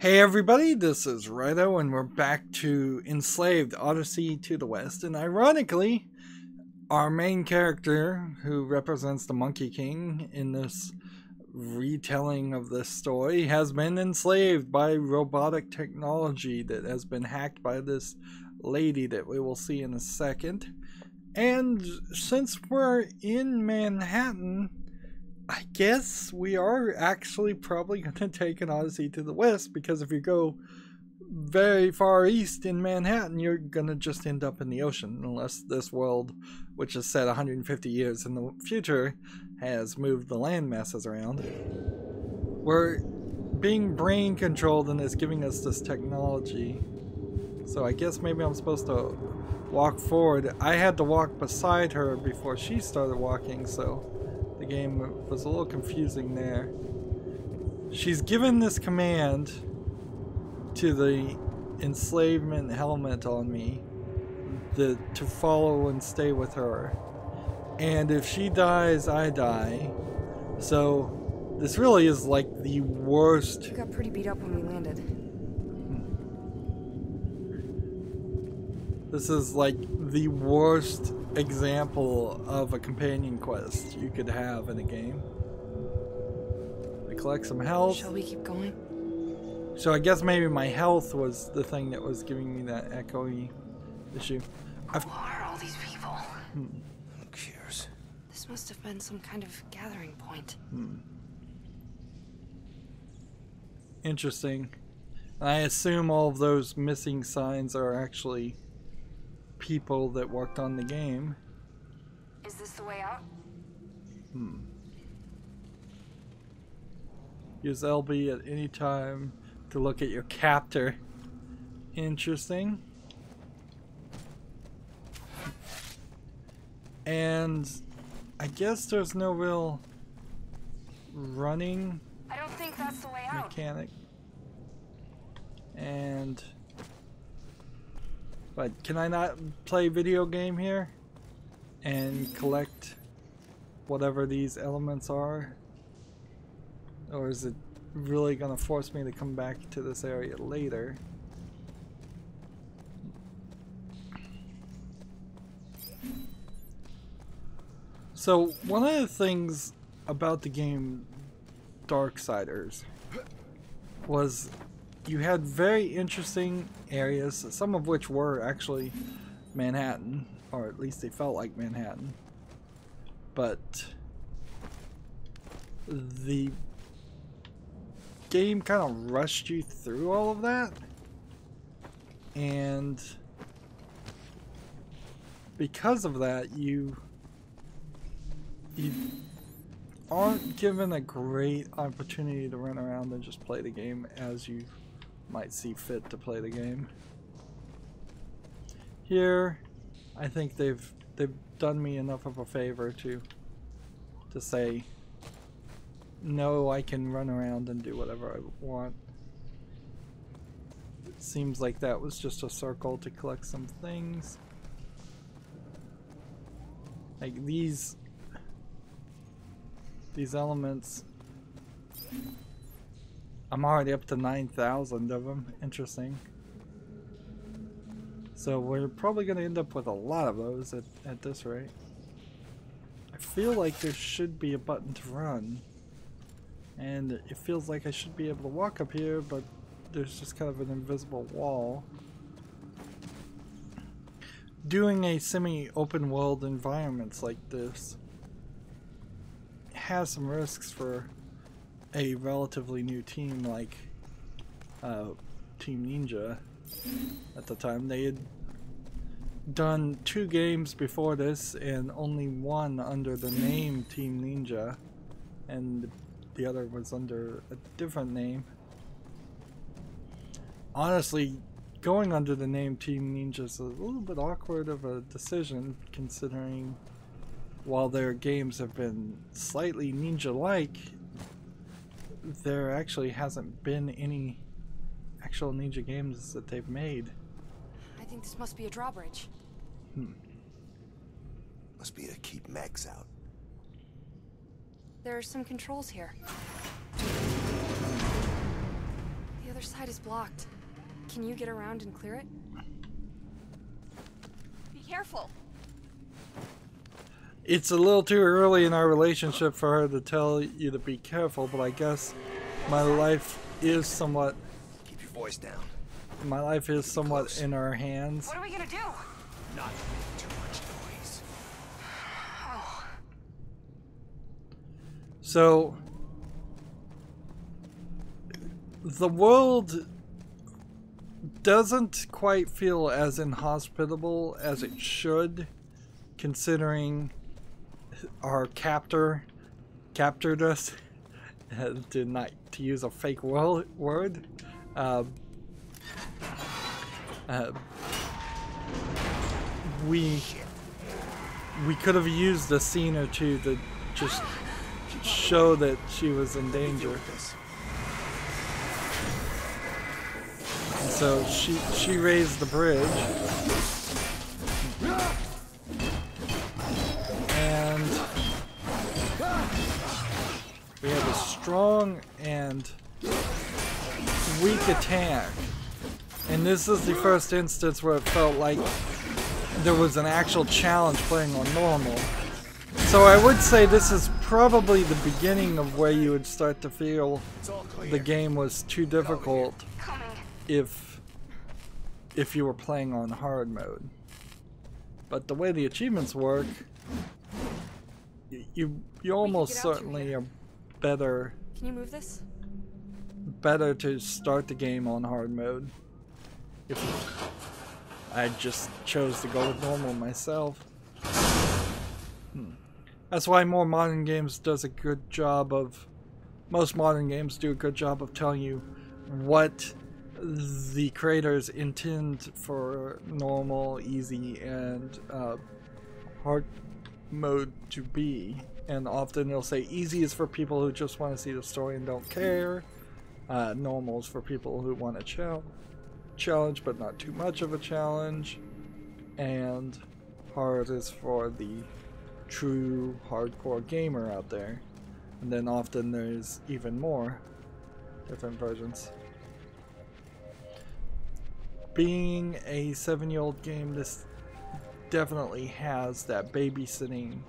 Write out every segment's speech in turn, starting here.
Hey everybody, this is Rydo, and we're back to Enslaved, Odyssey to the West. And ironically, our main character, who represents the Monkey King in this retelling of this story, has been enslaved by robotic technology that has been hacked by this lady that we will see in a second. And since we're in Manhattan, I guess we are actually probably going to take an Odyssey to the West, because if you go very far east in Manhattan, you're going to just end up in the ocean, unless this world, which is set 150 years in the future, has moved the land masses around. We're being brain controlled and it's giving us this technology. So I guess maybe I'm supposed to walk forward. I had to walk beside her before she started walking, so the game was a little confusing there. She's given this command to the enslavement helmet on me to follow and stay with her. And if she dies, I die. So this really is like the worst. You got pretty beat up when we landed. This is like the worst example of a companion quest you could have in a game. I collect some health. Shall we keep going? So I guess maybe my health was the thing that was giving me that echoey issue. Who are all these people? Who cares? This must have been some kind of gathering point. Interesting. I assume all of those missing signs are actually people that worked on the game. Is this the way out? Use LB at any time to look at your captor. Interesting. And I guess there's no real running I don't think that's the way out. mechanic. And but can I not play video game here and collect whatever these elements are? Or is it really gonna force me to come back to this area later? So one of the things about the game Darksiders was you had very interesting areas, some of which were actually Manhattan, or at least they felt like Manhattan. But the game kind of rushed you through all of that, and because of that you aren't given a great opportunity to run around and just play the game as you might see fit to play the game. Here I think they've done me enough of a favor to say no, I can run around and do whatever I want. It seems like that was just a circle to collect some things. Like these elements, I'm already up to 9,000 of them. Interesting. So we're probably going to end up with a lot of those at this rate. I feel like there should be a button to run. And it feels like I should be able to walk up here, but there's just kind of an invisible wall. Doing a semi-open world environments like this has some risks for a relatively new team like Team Ninja. At the time, they had done 2 games before this and only one under the name Team Ninja, and the other was under a different name. Honestly, going under the name Team Ninja is a little bit awkward of a decision, considering while their games have been slightly ninja-like, there actually hasn't been any actual ninja games that they've made. I think this must be a drawbridge. Must be to keep mechs out. There are some controls here. The other side outside is blocked. Can you get around and clear it? Be careful. It's a little too early in our relationship for her to tell you to be careful, but I guess my life is somewhat... Keep your voice down. My life is somewhat in our hands. What are we gonna do? Not make too much noise. Oh. So... the world doesn't quite feel as inhospitable as it should, considering our captor captured us, to use a fake word. We could have used a scene or two to just show that she was in danger. And so she raised the bridge, and we have a strong and weak attack. And this is the first instance where it felt like there was an actual challenge playing on normal. So I would say this is probably the beginning of where you would start to feel the game was too difficult if you were playing on hard mode. But the way the achievements work, you almost certainly are better. Can you move this? Better to start the game on hard mode. If I just chose to go with normal myself. That's why more modern games does a good job of... Most modern games do a good job of telling you what the creators intend for normal, easy, and hard mode to be. And often they'll say easy is for people who just want to see the story and don't care. Normal is for people who want to challenge but not too much of a challenge. And hard is for the true hardcore gamer out there. And then often there's even more different versions. Being a 7-year-old game, this definitely has that babysitting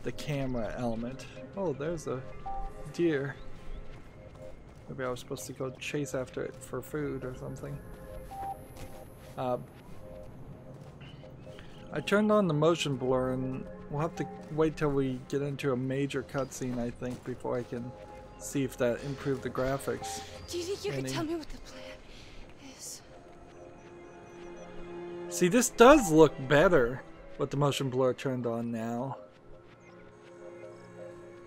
the camera element. Oh, there's a deer. Maybe I was supposed to go chase after it for food or something. I turned on the motion blur, and we'll have to wait till we get into a major cutscene, I think, before I can see if that improved the graphics. Do you think you could tell me what the plan is? See, this does look better with the motion blur turned on now.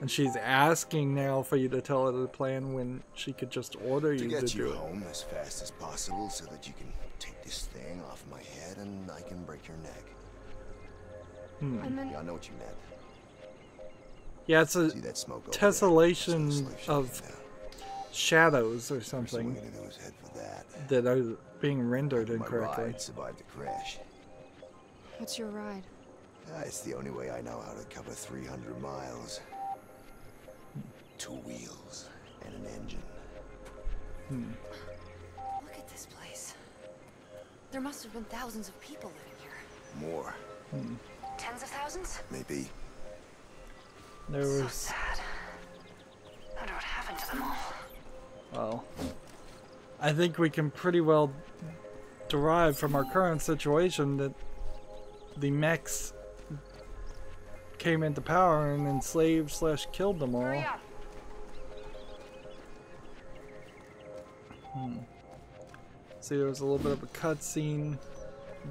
And she's asking now for you to tell her the plan when she could just order you to get do you it. home as fast as possible so that you can take this thing off my head and I can break your neck. Yeah, I know what you meant. Yeah, it's a See that smoke tessellation of shadows or First something thing we're gonna do is head for that. that are being rendered My incorrectly. ride survived the crash. What's your ride? It's the only way I know how to cover 300 miles. 2 wheels and an engine. Look at this place. There must have been thousands of people living here. More. Tens of thousands? Maybe. There So was, sad. I wonder what happened to them all. well, I think we can pretty well derive from our current situation that the mechs came into power and enslaved / killed them all. Hurry up. See, there was a little bit of a cutscene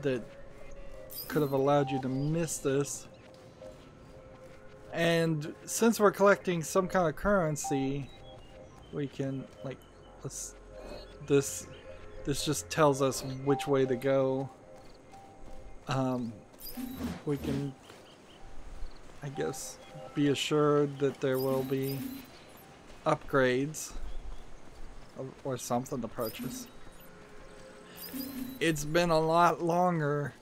that could have allowed you to miss this. And since we're collecting some kind of currency, we can, like, this just tells us which way to go. We can, I guess, be assured that there will be upgrades or something to purchase. It's been a lot longer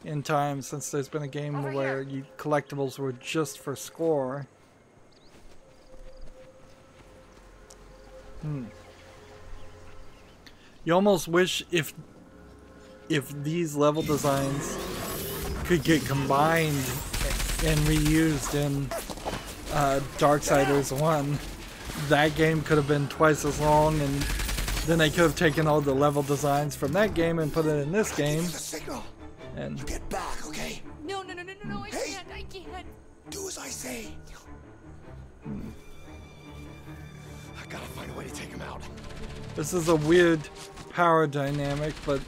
in time since there's been a game where collectibles were just for score. You almost wish if these level designs could get combined and reused in Darksiders 1, that game could have been twice as long, and then they could have taken all the level designs from that game and put it in this game. And get back, okay? No, I can't. Do as I say. I gotta find a way to take him out. this is a weird power dynamic, but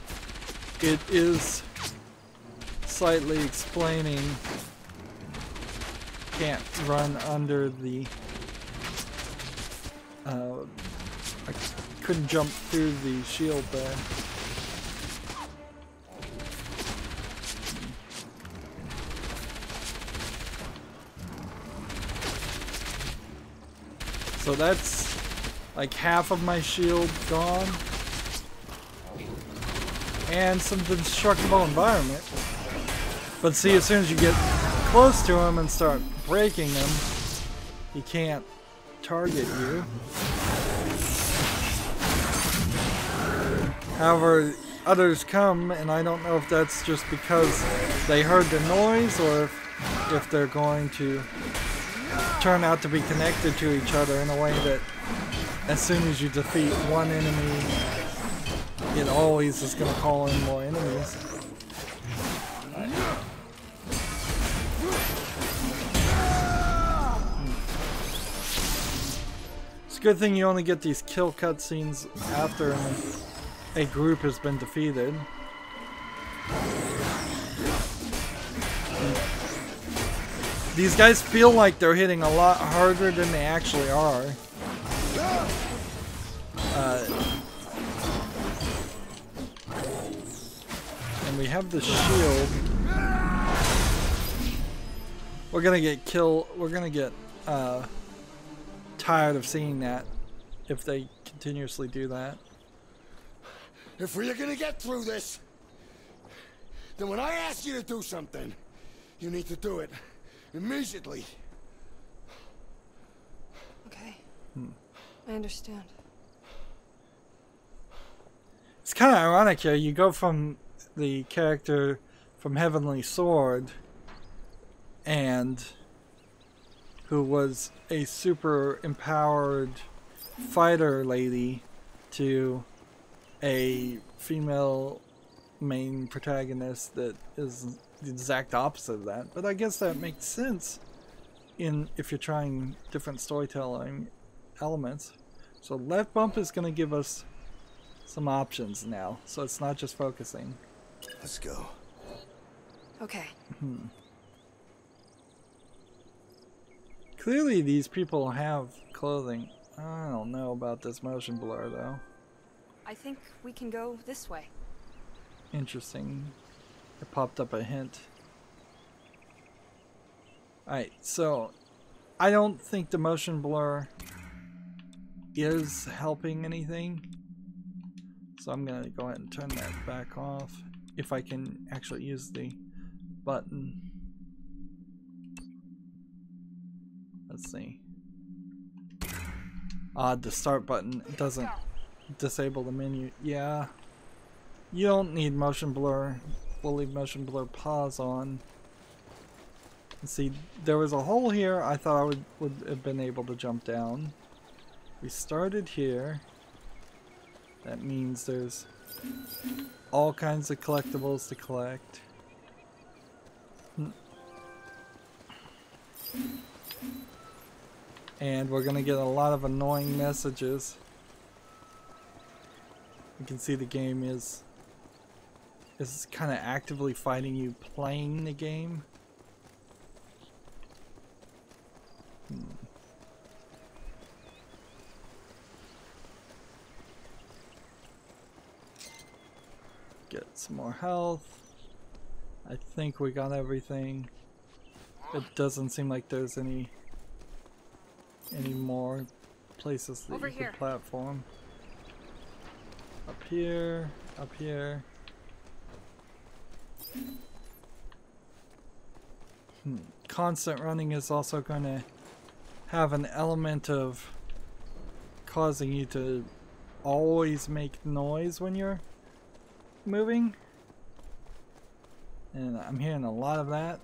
it is slightly explaining. Can't run under the I couldn't jump through the shield there. So that's like half of my shield gone. And some destructible environment. But see, as soon as you get close to him and start breaking him, he can't target you. However, others come, and I don't know if that's just because they heard the noise or if they're going to turn out to be connected to each other in a way that as soon as you defeat one enemy, it always is going to call in more enemies. It's a good thing you only get these kill cutscenes after a group has been defeated. These guys feel like they're hitting a lot harder than they actually are. And we have the shield. We're gonna get killed. We're gonna get tired of seeing that if they continuously do that. If we're gonna get through this, then when I ask you to do something, you need to do it immediately. Okay. I understand. It's kind of ironic here. You go from the character from Heavenly Sword, and who was a super empowered fighter lady, to a female main protagonist that is the exact opposite of that. But I guess that makes sense if you're trying different storytelling elements. So left bump is going to give us some options now, so it's not just focusing. Let's go. Okay. Clearly these people have clothing. I don't know about this motion blur though. I think we can go this way. Interesting. It popped up a hint. Alright, so I don't think the motion blur is helping anything. So I'm gonna go ahead and turn that back off if I can actually use the button. Let's see. The start button doesn't disable the menu. Yeah. You don't need motion blur. We'll leave motion blur pause on. Let's see, there was a hole here. I thought I would have been able to jump down. We started here. That means there's all kinds of collectibles to collect. And we're gonna get a lot of annoying messages. You can see the game is kind of actively fighting you playing the game. Get some more health. I think we got everything. It doesn't seem like there's any more places that you can platform. Up here, up here. Constant running is also going to have an element of causing you to always make noise when you're moving. And I'm hearing a lot of that.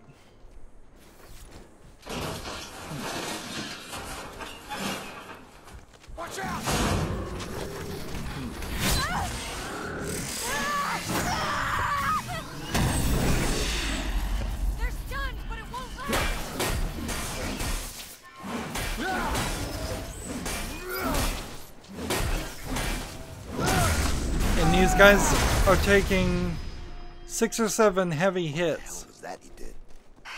Watch out! They're stunned, but it won't last. And these guys are taking 6 or 7 heavy hits. What was that he did?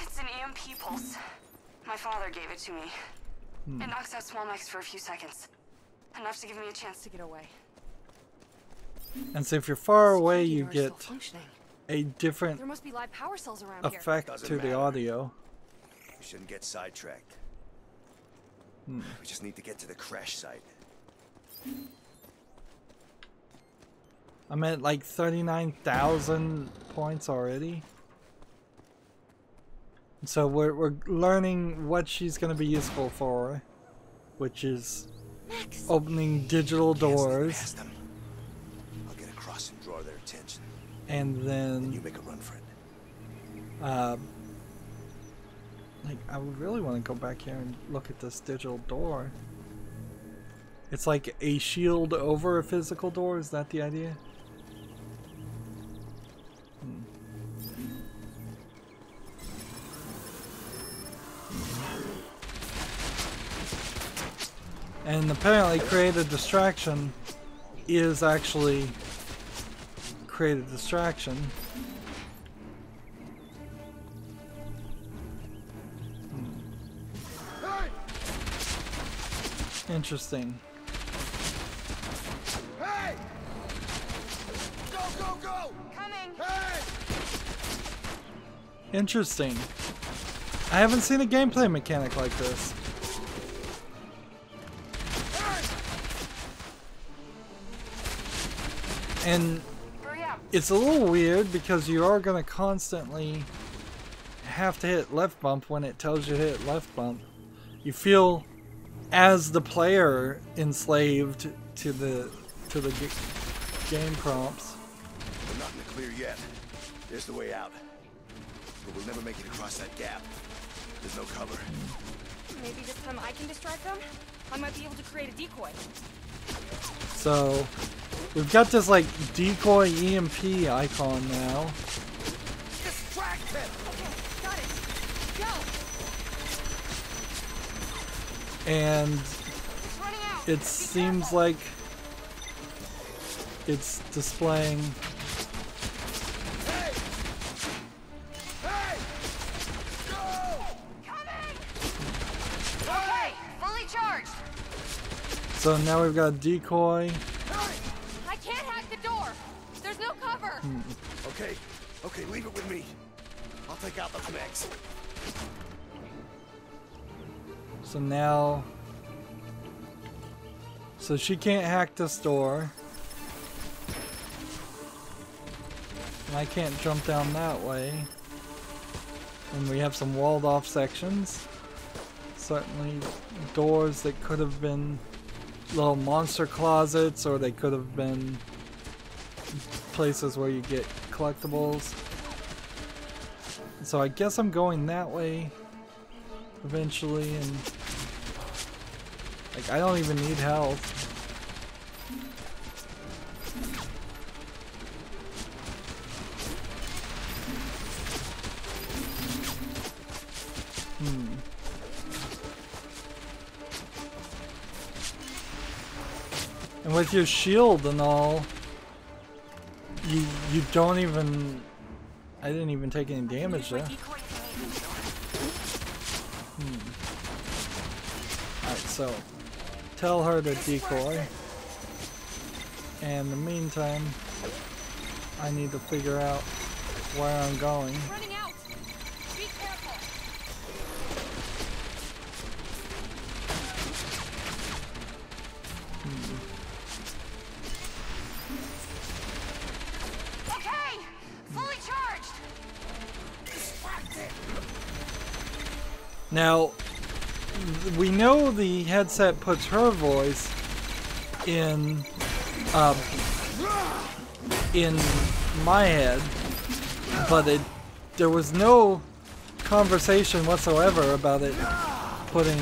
It's an EMP pulse. My father gave it to me. It knocks out small mechs for a few seconds. Enough to give me a chance to get away. And so if you're far away, you Security doors get still functioning. a different There must be live power cells around here. effect Doesn't to the matter. audio. We shouldn't get sidetracked. We just need to get to the crash site. I'm at like 39,000 points already. So we're learning what she's going to be useful for, which is Max. opening digital Can't sneak doors, past them. I'll get across and draw their attention. and You then make a run for it. like I would really want to go back here and look at this digital door. It's like a shield over a physical door. Is that the idea? And apparently create a distraction is actually create a distraction. Hey! Interesting. Hey! Go, go, go! Coming! Hey! Interesting. I haven't seen a gameplay mechanic like this. And Hurry up! it's a little weird because you are going to constantly have to hit left bump when it tells you to hit left bump. You feel as the player enslaved to the game prompts. We're not in the clear yet. There's the way out. But we'll never make it across that gap. There's no cover. Maybe this time I can distract them? I might be able to create a decoy. So we've got this like decoy EMP icon now. Distract him! Okay, got it. Go! And It's running out. it Be seems careful. like it's displaying. Hey! Hey! Go! Coming! Okay, fully charged. So now we've got decoy. I can't hack the door. There's no cover. Okay, okay, leave it with me. I'll take out the mechs. So now, so she can't hack this door. And I can't jump down that way. And we have some walled off sections. Certainly doors that could have been little monster closets, or they could have been places where you get collectibles. So I guess I'm going that way eventually, and like I don't even need health. And with your shield and all, you don't even. I didn't even take any damage there. Decoy Alright, so tell her to decoy. And in the meantime, I need to figure out where I'm going. running out. Be careful. Okay, fully charged. Now, we know the headset puts her voice in in my head, but there was no conversation whatsoever about it putting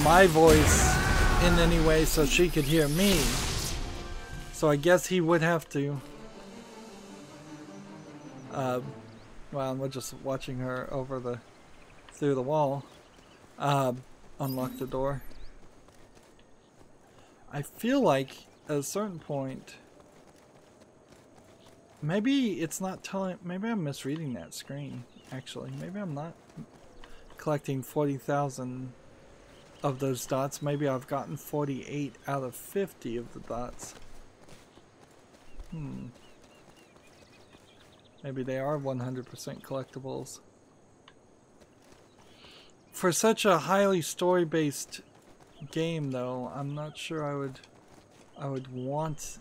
my voice in any way so she could hear me. So I guess he would have to. Well, we're just watching her through the wall. Unlock the door. I feel like at a certain point, maybe it's not telling. Maybe I'm misreading that screen. Actually, maybe I'm not collecting 40,000 of those dots. Maybe I've gotten 48 out of 50 of the dots. Maybe they are 100% collectibles. For such a highly story-based game, though, I'm not sure I would want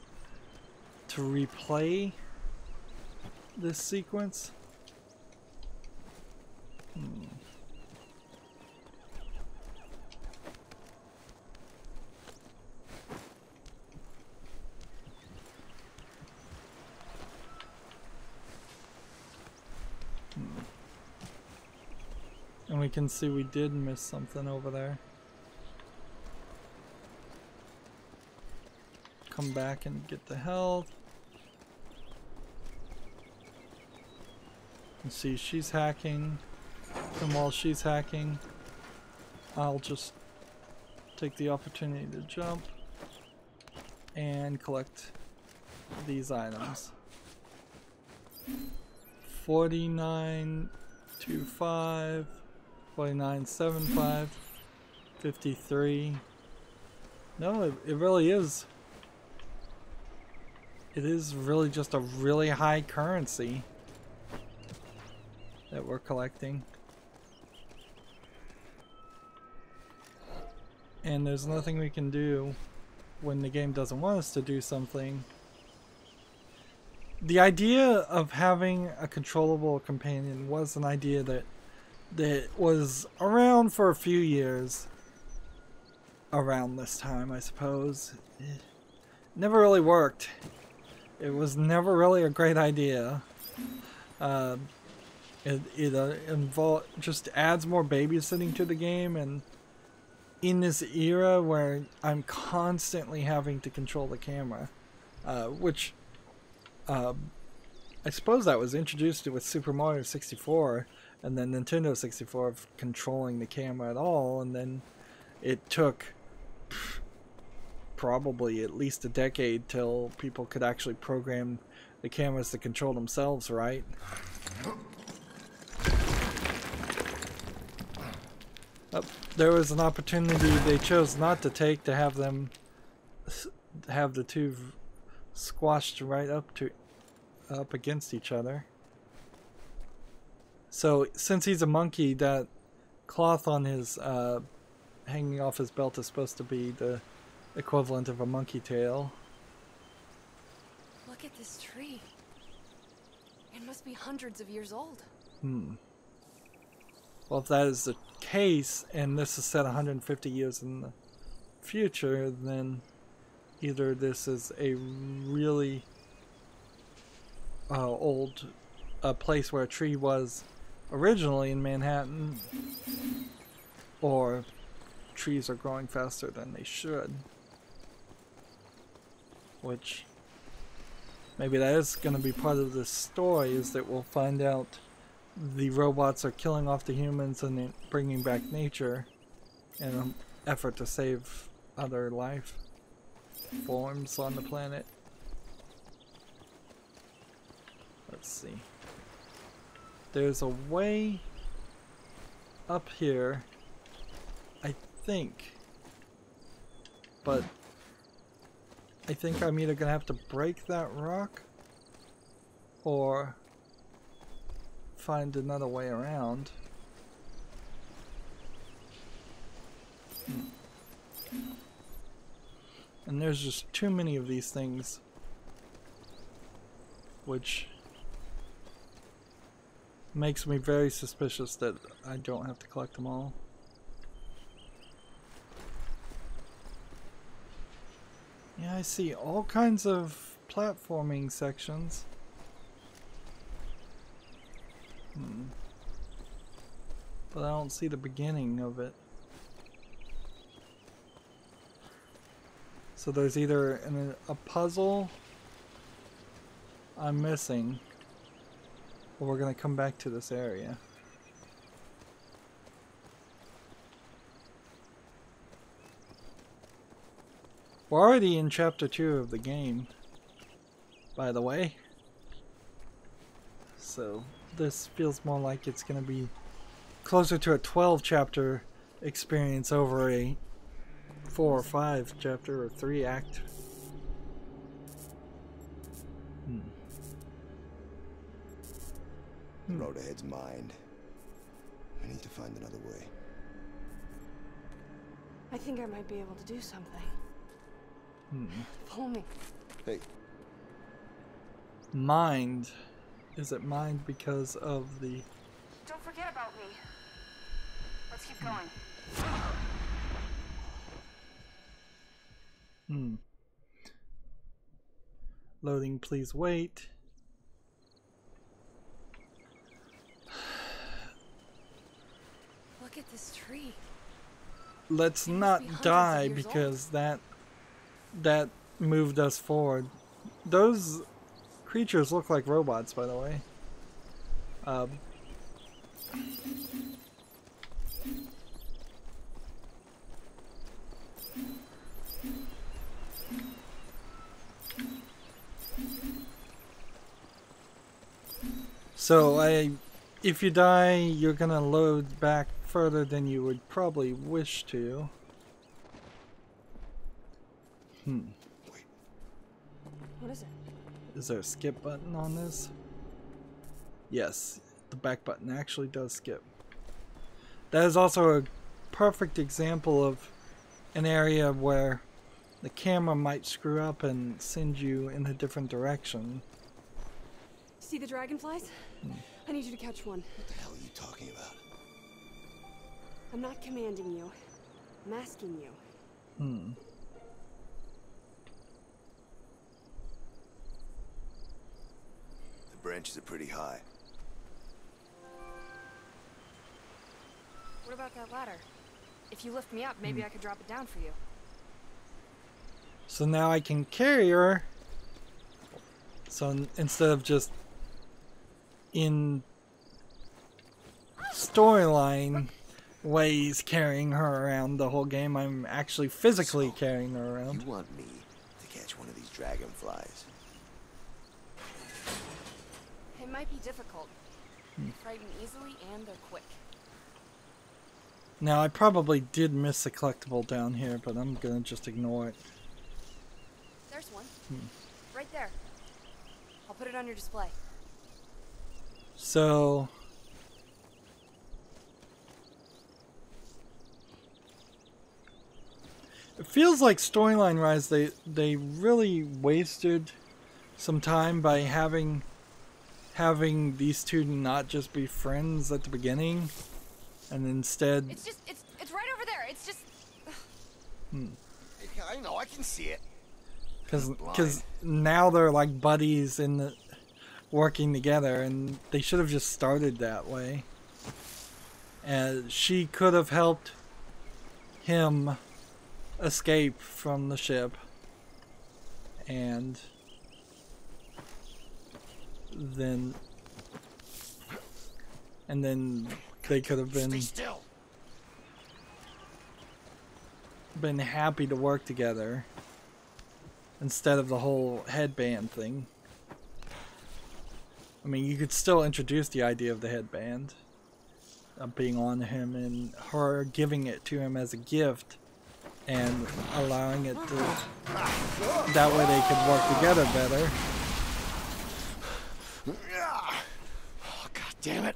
to replay this sequence. And we can see we did miss something over there. Come back and get the health. And see, she's hacking. And while she's hacking, I'll just take the opportunity to jump and collect these items. 49.25, 49.75, 53. No, it really is. It is really just a really high currency that we're collecting. And there's nothing we can do when the game doesn't want us to do something. The idea of having a controllable companion was an idea that was around for a few years around this time, I suppose. It never really worked. It was never really a great idea. It just adds more babysitting to the game, and in this era where I'm constantly having to control the camera, which I suppose that was introduced with Super Mario 64 and then Nintendo 64 of controlling the camera at all, and then it took probably at least a decade till people could actually program the cameras to control themselves, right? There was an opportunity they chose not to take to have them have the two squashed right up against each other. So since he's a monkey, that cloth on his hanging off his belt is supposed to be the equivalent of a monkey tail. Look at this tree. It must be hundreds of years old. Well, if that is the case, and this is set 150 years in the future, then either this is a really old place where a tree was originally in Manhattan, or trees are growing faster than they should. Which, maybe that is going to be part of this story, is that we'll find out the robots are killing off the humans and bringing back nature in an effort to save other life forms on the planet. Let's see. There's a way up here, I think, but I think I'm either gonna have to break that rock or find another way around. And there's just too many of these things, which makes me very suspicious that I don't have to collect them all. Yeah, I see all kinds of platforming sections. But I don't see the beginning of it. So there's either a puzzle I'm missing, or we're gonna come back to this area. We're already in chapter 2 of the game, by the way. So this feels more like it's gonna be closer to a 12 chapter experience over a 4 or 5 chapter or 3 act. The road ahead's mine. I need to find another way. I think I might be able to do something. Pull me. Hey. Mind. Is it mind because of the... Don't forget about me. Let's keep going. Loading, please wait. Look at this tree. Let's not die because that moved us forward. Those creatures look like robots, by the way. So if you die, you're gonna load back further than you would probably wish to. Wait. What is it? Is there a skip button on this? Yes, the back button actually does skip. That is also a perfect example of an area where the camera might screw up and send you in a different direction. See the dragonflies? I need you to catch one. What the hell are you talking about? I'm not commanding you. I'm asking you. The branches are pretty high. What about that ladder? If you lift me up, maybe I could drop it down for you. So now I can carry her. So instead of just in storyline ways carrying her around the whole game, I'm actually physically carrying her around. You want me to catch one of these dragonflies? It might be difficult. They frighten easily and they're quick. Now I probably did miss a collectible down here, but I'm gonna just ignore it. There's one. Right there. I'll put it on your display. So it feels like storyline wise they really wasted some time by having these two not just be friends at the beginning, and instead It's right over there. It's just I know, I can see it. because now they're like buddies in the working together, and they should have just started that way. And she could have helped him escape from the ship, and then they could have Stay still. been happy to work together instead of the whole headband thing. I mean, you could still introduce the idea of the headband being on him and her giving it to him as a gift and allowing it to, that way they could work together better. Oh, God damn it.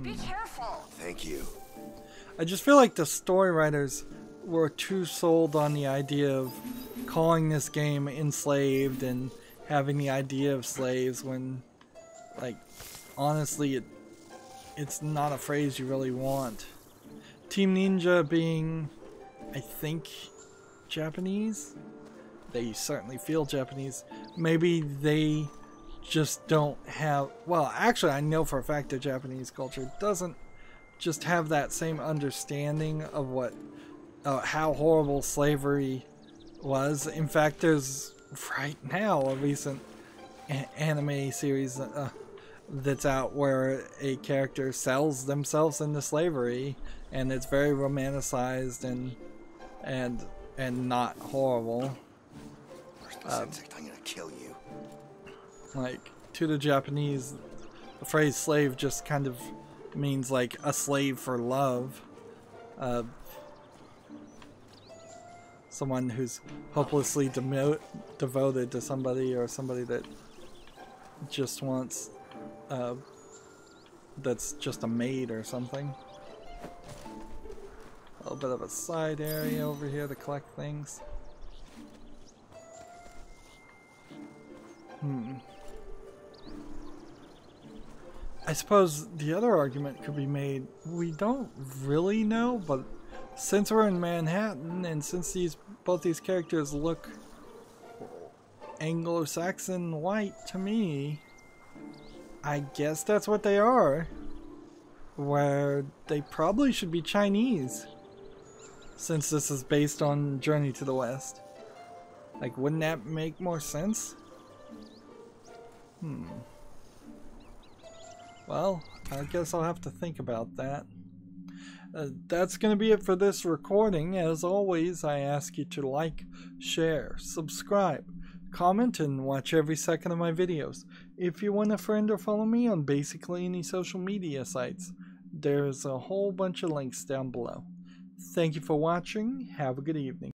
Be careful. Thank you. I just feel like the story writers were too sold on the idea of calling this game Enslaved and having the idea of slaves when, like, honestly, it's not a phrase you really want. Team Ninja being, I think, Japanese? they certainly feel Japanese. Maybe they just don't have, well, actually I know for a fact the Japanese culture doesn't just have that same understanding of what how horrible slavery was. In fact, there's right now a recent anime series that's out where a character sells themselves into slavery, and it's very romanticized and not horrible. I'm gonna kill you. Like, to the Japanese, the phrase slave just kind of means like a slave for love. Someone who's hopelessly devoted to somebody, or somebody that just wants that's just a maid or something. A little bit of a side area over here to collect things. I suppose the other argument could be made, we don't really know, but since we're in Manhattan, and since both these characters look Anglo-Saxon white to me, I guess that's what they are. Where they probably should be Chinese, since this is based on Journey to the West. Like, wouldn't that make more sense? Well, I guess I'll have to think about that. That's going to be it for this recording. As always, I ask you to like, share, subscribe, comment, and watch every second of my videos. If you want a friend or follow me on basically any social media sites, there's a whole bunch of links down below. Thank you for watching. Have a good evening.